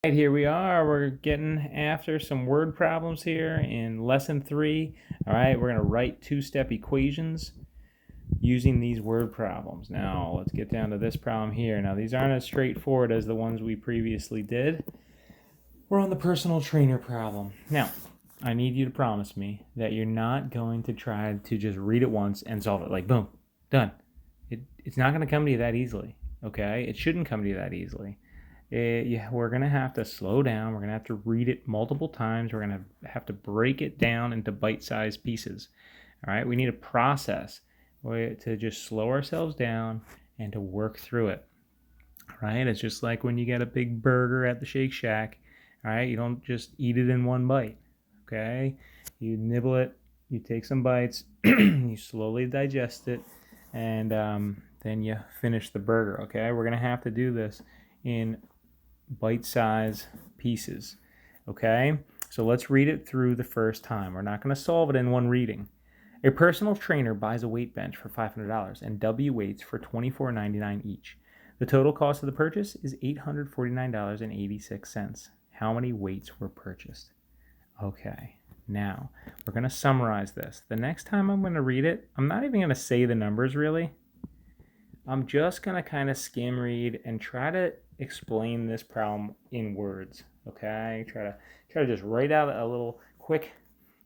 Right, here we are. We're getting after some word problems here in lesson 3. All right, we're going to write two-step equations using these word problems. Now, let's get down to this problem here. Now, these aren't as straightforward as the ones we previously did. We're on the personal trainer problem. Now, I need you to promise me that you're not going to try to just read it once and solve it. Like, boom, done. It's not going to come to you that easily, okay? It shouldn't come to you that easily. We're going to have to slow down. We're going to have to read it multiple times. We're going to have to break it down into bite-sized pieces. All right, we need a process to just slow ourselves down and to work through it. All right, it's just like when you get a big burger at the Shake Shack. All right, you don't just eat it in one bite. Okay, you nibble it, you take some bites, you slowly digest it, and then you finish the burger. Okay, we're going to have to do this in bite-sized pieces. Okay, so let's read it through the first time. We're not going to solve it in one reading. A personal trainer buys a weight bench for $500 and W weights for $24.99 each. The total cost of the purchase is $849.86. How many weights were purchased? Okay, now we're going to summarize this. The next time I'm going to read it, I'm not even going to say the numbers really. I'm just going to kind of skim read and try to explain this problem in words. Okay, try to just write out a little quick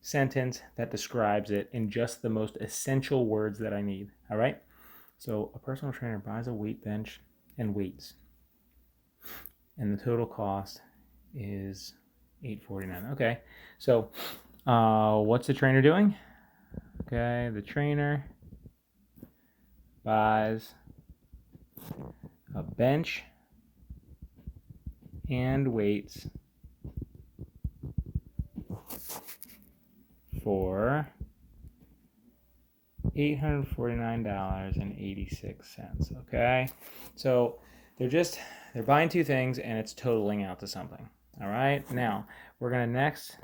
sentence that describes it in just the most essential words that I need. All right, so a personal trainer buys a weight bench and weights, and the total cost is $849. Okay, so what's the trainer doing? Okay, the trainer buys a bench and weights for $849.86. Okay, so they're buying two things and it's totaling out to something. All right, now we're going to next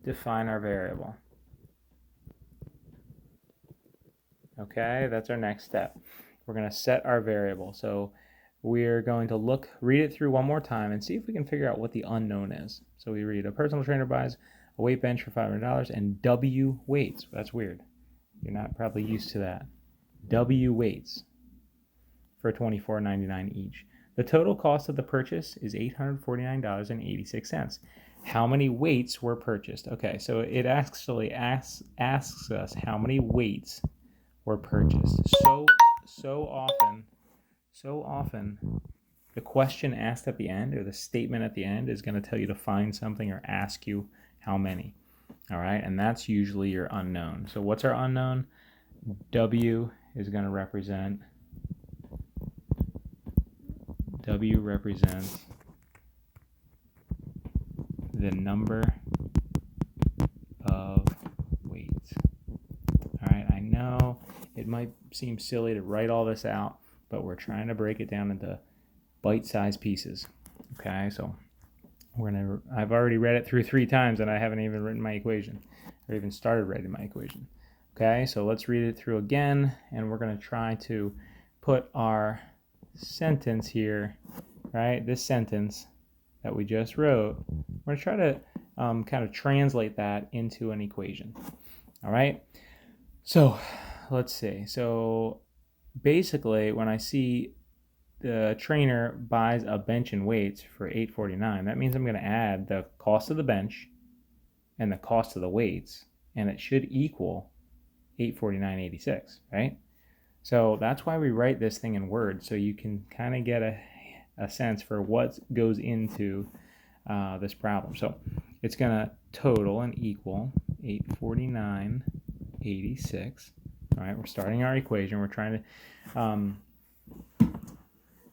define our variable. Okay, that's our next step. We're going to set our variable. So we're going to read it through one more time and see if we can figure out what the unknown is. So we read, a personal trainer buys a weight bench for $500 and W weights. That's weird. You're not probably used to that. W weights for $24.99 each. The total cost of the purchase is $849.86. How many weights were purchased? Okay, so it actually asks us how many weights were purchased. So often, the question asked at the end or the statement at the end is going to tell you to find something or ask you how many. All right, and that's usually your unknown. So what's our unknown? W represents the number of weights. All right, I know it might seem silly to write all this out, but we're trying to break it down into bite-sized pieces. Okay, so I've already read it through 3 times and I haven't even written my equation or even started writing my equation. Okay, so let's read it through again and we're going to try to put our sentence here, right? This sentence that we just wrote, we're going to try to kind of translate that into an equation. All right, so let's see. So basically, when I see the trainer buys a bench and weights for $849, that means I'm going to add the cost of the bench and the cost of the weights, and it should equal $849.86, right? So that's why we write this thing in words, so you can kind of get a sense for what goes into this problem. So it's going to total and equal $849.86. All right, we're starting our equation. We're trying to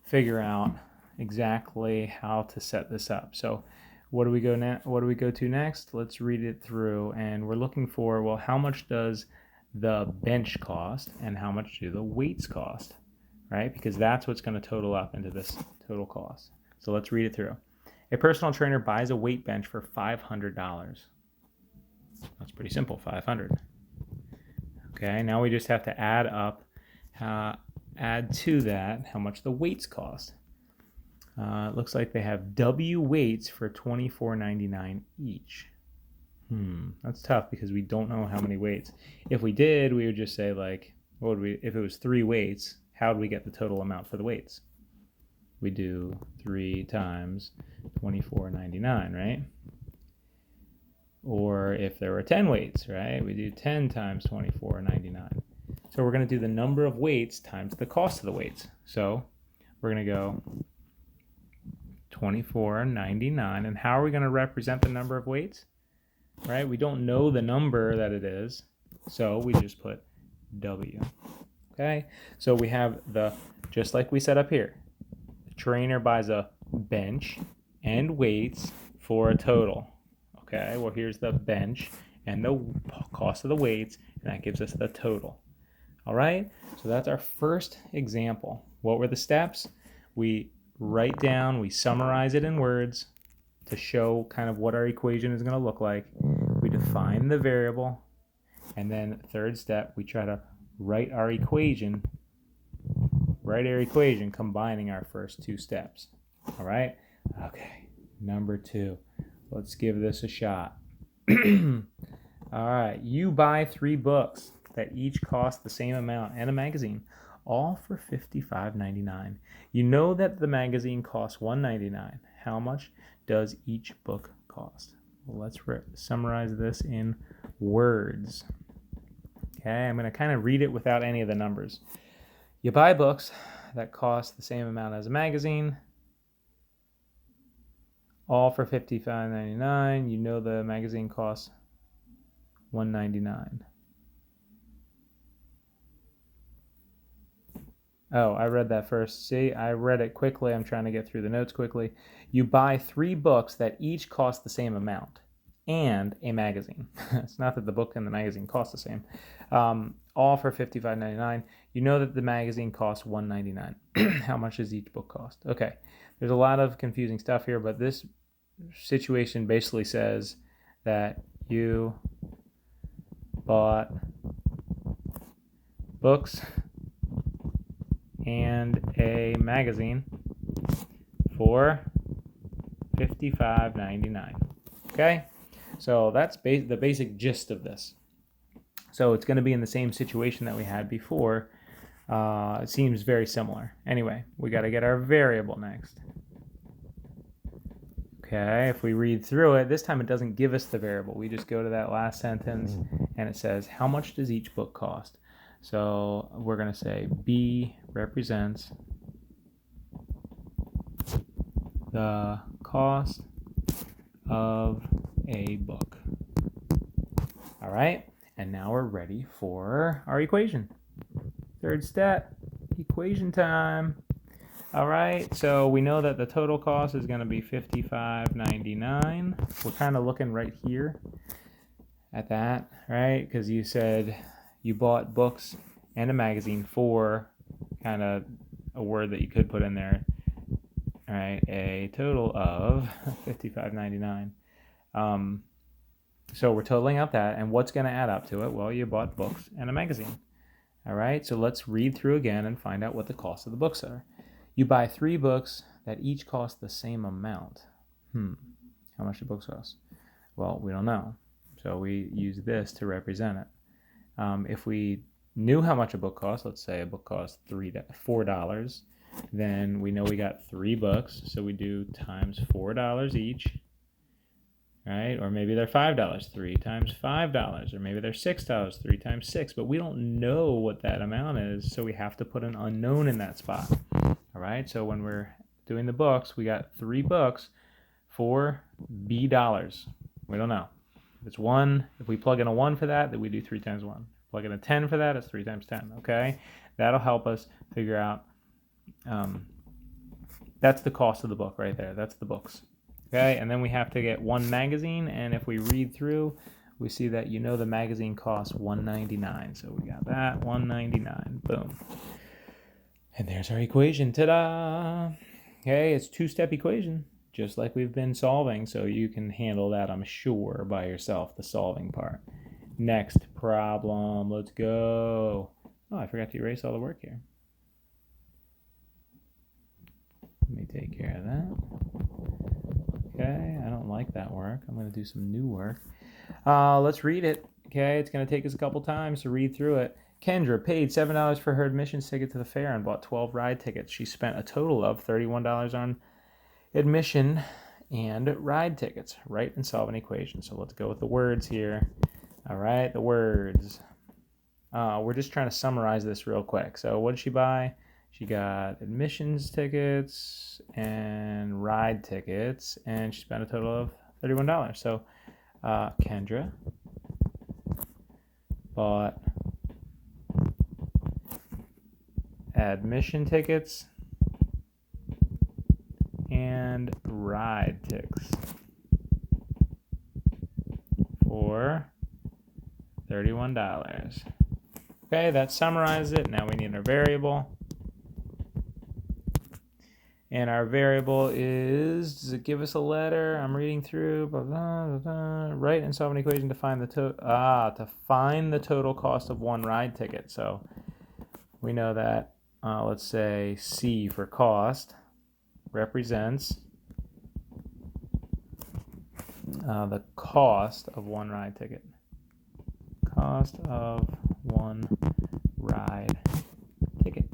figure out exactly how to set this up. So what do we go to next? Let's read it through, and we're looking for, well, how much does the bench cost and how much do the weights cost, right? Because that's what's going to total up into this total cost. So let's read it through. A personal trainer buys a weight bench for $500. That's pretty simple, 500. Okay, now we just have to add to that how much the weights cost. It looks like they have W weights for $24.99 each. That's tough because we don't know how many weights. If we did, we would just say like, what would we, if it was 3 weights, how would we get the total amount for the weights? We do 3 times $24.99, right? Or if there were 10 weights, right? We do 10 times $24.99. So we're going to do the number of weights times the cost of the weights. So we're going to go $24.99. And how are we going to represent the number of weights? Right? We don't know the number that it is, so we just put W. Okay? So we have just like we set up here, the trainer buys a bench and weights for a total. Okay, well here's the bench and the cost of the weights, and that gives us the total. All right, so that's our first example. What were the steps? We write down, we summarize it in words to show kind of what our equation is going to look like. We define the variable, and then third step, we try to write our equation combining our first 2 steps. All right? Okay, number 2. Let's give this a shot. All right, you buy 3 books that each cost the same amount and a magazine, all for $55.99. You know that the magazine costs $1.99. How much does each book cost? Well, let's summarize this in words. Okay, I'm going to kind of read it without any of the numbers. You buy books that cost the same amount as a magazine, all for $55.99. You know the magazine costs $1.99. Oh, I read that first. See, I read it quickly. I'm trying to get through the notes quickly. You buy 3 books that each cost the same amount and a magazine. It's not that the book and the magazine cost the same. All for $55.99. You know that the magazine costs $1.99. How much does each book cost? Okay, there's a lot of confusing stuff here, but this situation basically says that you bought books and a magazine for $55.99. Okay, so that's the basic gist of this. So it's going to be in the same situation that we had before. It seems very similar. Anyway, we got to get our variable next. Okay, if we read through it, this time it doesn't give us the variable. We just go to that last sentence and it says, how much does each book cost? So we're going to say B represents the cost of a book. All right, and now we're ready for our equation. Third step, equation time. All right, so we know that the total cost is going to be $55.99. We're kind of looking right here at that, right? Because you said you bought books and a magazine for kind of a word that you could put in there. All right, a total of $55.99. So we're totaling out that, and what's going to add up to it? Well, you bought books and a magazine. All right, so let's read through again and find out what the cost of the books are. You buy 3 books that each cost the same amount. How much do books cost? Well, we don't know, so we use this to represent it. If we knew how much a book costs, let's say a book costs $4, then we know we got 3 books, so we do times $4 each, right? Or maybe they're $5, 3 times $5, or maybe they're $6, 3 times 6, but we don't know what that amount is, so we have to put an unknown in that spot. All right, so when we're doing the books, we got 3 books for $B. We don't know. If it's 1, if we plug in a 1 for that, then we do 3 times 1. Plug in a 10 for that, it's 3 times 10, okay? That'll help us figure out, that's the cost of the book right there. That's the books, okay? And then we have to get 1 magazine, and if we read through, we see that you know the magazine costs $1.99. So we got that, $1.99, boom. And there's our equation, ta-da! Okay, it's 2-step equation, just like we've been solving, so you can handle that, I'm sure, by yourself, the solving part. Next problem, let's go. Oh, I forgot to erase all the work here. Let me take care of that. Okay, I don't like that work. I'm going to do some new work. Let's read it. Okay, it's going to take us a couple times to read through it. Kendra paid $7 for her admissions ticket to the fair and bought 12 ride tickets. She spent a total of $31 on admission and ride tickets. Write and solve an equation. So let's go with the words here. All right, the words. We're just trying to summarize this real quick. So what did she buy? She got admissions tickets and ride tickets, and she spent a total of $31. So Kendra bought admission tickets and ride tickets for $31. Okay, that summarizes it. Now we need our variable. And our variable is, does it give us a letter? I'm reading through, blah, blah, blah, blah. Write and solve an equation to find the total cost of one ride ticket. So we know that, let's say C for cost represents the cost of one ride ticket. Cost of one ride ticket.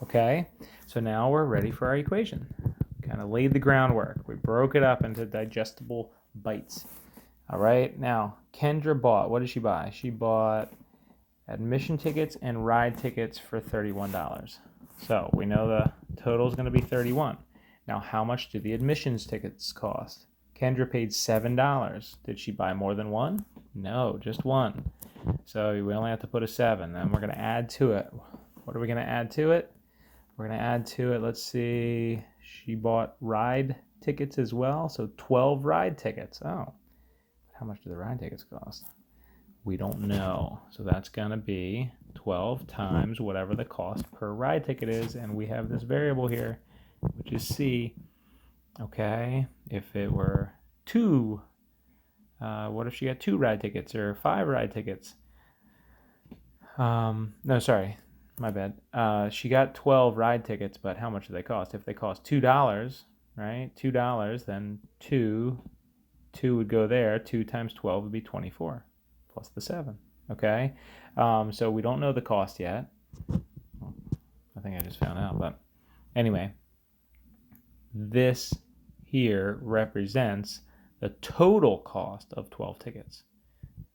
Okay, so now we're ready for our equation. Kind of laid the groundwork. We broke it up into digestible bites. All right, now Kendra bought, what did she buy? She bought admission tickets and ride tickets for $31. So we know the total is going to be $31. Now how much do the admissions tickets cost? Kendra paid $7. Did she buy more than one? No, just one. So we only have to put a 7. Then we're going to add to it. What are we going to add to it? We're going to add to it, let's see, she bought ride tickets as well. So 12 ride tickets. Oh, how much do the ride tickets cost? We don't know. So that's going to be 12 times whatever the cost per ride ticket is. And we have this variable here, which is C. Okay, if it were 2, what if she got 2 ride tickets or 5 ride tickets? No, sorry, my bad. She got 12 ride tickets, but how much do they cost? If they cost $2, right? $2, then 2 would go there. 2 times 12 would be 24, plus the 7. Okay, so we don't know the cost yet. I think I just found out, but anyway, this here represents the total cost of 12 tickets.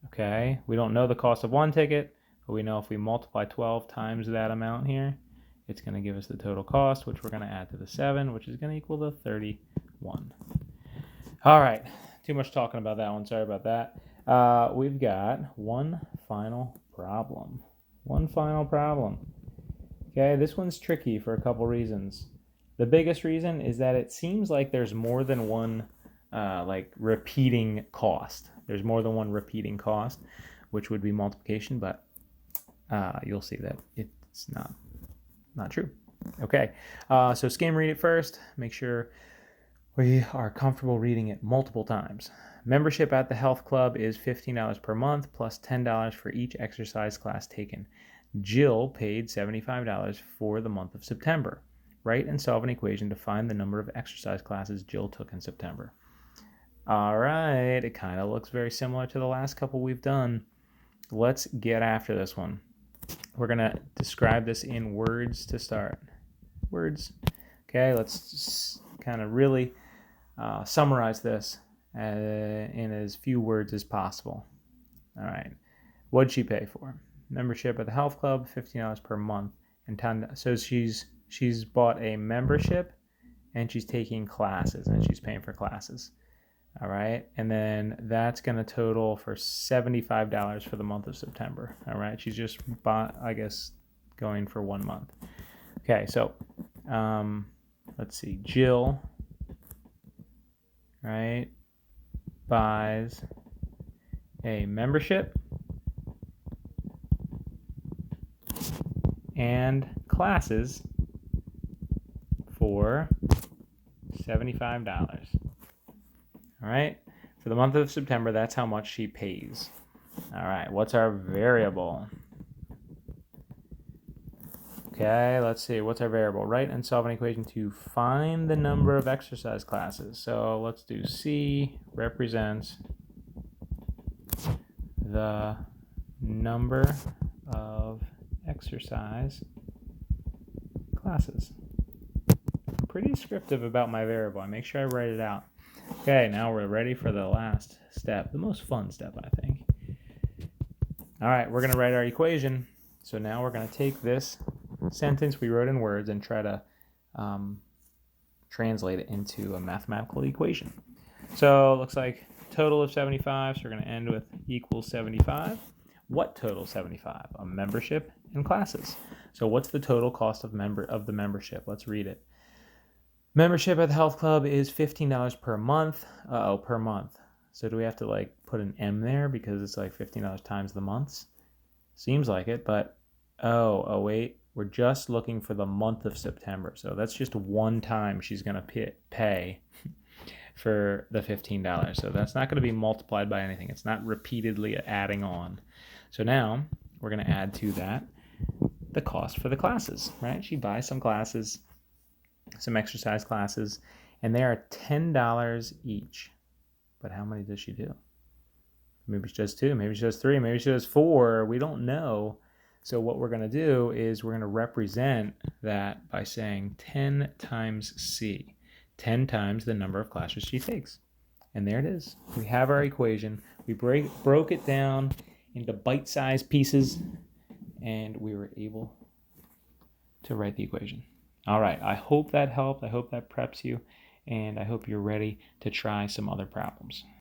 Okay, we don't know the cost of one ticket, but we know if we multiply 12 times that amount here, it's going to give us the total cost, which we're going to add to the 7, which is going to equal the 31. All right, too much talking about that one. Sorry about that. We've got one final problem. Okay, this one's tricky for a couple reasons. The biggest reason is that it seems like there's more than one repeating cost. There's more than one repeating cost, which would be multiplication, but you'll see that it's not true. Okay, so skim read it first. Make sure we are comfortable reading it multiple times. Membership at the health club is $15 per month plus $10 for each exercise class taken. Jill paid $75 for the month of September. Write and solve an equation to find the number of exercise classes Jill took in September. All right, it kind of looks very similar to the last couple we've done. Let's get after this one. We're going to describe this in words to start. Words. Okay, let's kind of really summarize this in as few words as possible. All right, what'd she pay for? Membership at the health club, $15 per month. And so she's bought a membership and she's taking classes and she's paying for classes. All right, and then that's going to total for $75 for the month of September. All right, she's just bought, I guess, going for 1 month. Okay, so let's see, Jill, right, buys a membership and classes for $75. All right, for the month of September, that's how much she pays. All right, what's our variable? Okay, let's see. What's our variable? Write and solve an equation to find the number of exercise classes. So let's do C represents the number of exercise classes. I'm pretty descriptive about my variable. I make sure I write it out. Okay, now we're ready for the last step, the most fun step, I think. All right, we're going to write our equation. So now we're going to take this sentence we wrote in words and try to translate it into a mathematical equation. So it looks like total of 75, so we're going to end with equals 75. What total 75? A membership and classes. So what's the total cost of the membership? Let's read it. Membership at the health club is $15 per month. Per month. So do we have to like put an M there because it's like $15 times the months? Seems like it, but oh wait, we're just looking for the month of September. So that's just one time she's going to pay for the $15. So that's not going to be multiplied by anything. It's not repeatedly adding on. So now we're going to add to that the cost for the classes, right? She buys some classes, some exercise classes, and they are $10 each. But how many does she do? Maybe she does 2, maybe she does 3, maybe she does 4. We don't know. So what we're going to do is we're going to represent that by saying 10 times C. 10 times the number of classes she takes. And there it is. We have our equation. We broke it down into bite-sized pieces, and we were able to write the equation. All right, I hope that helped. I hope that preps you, and I hope you're ready to try some other problems.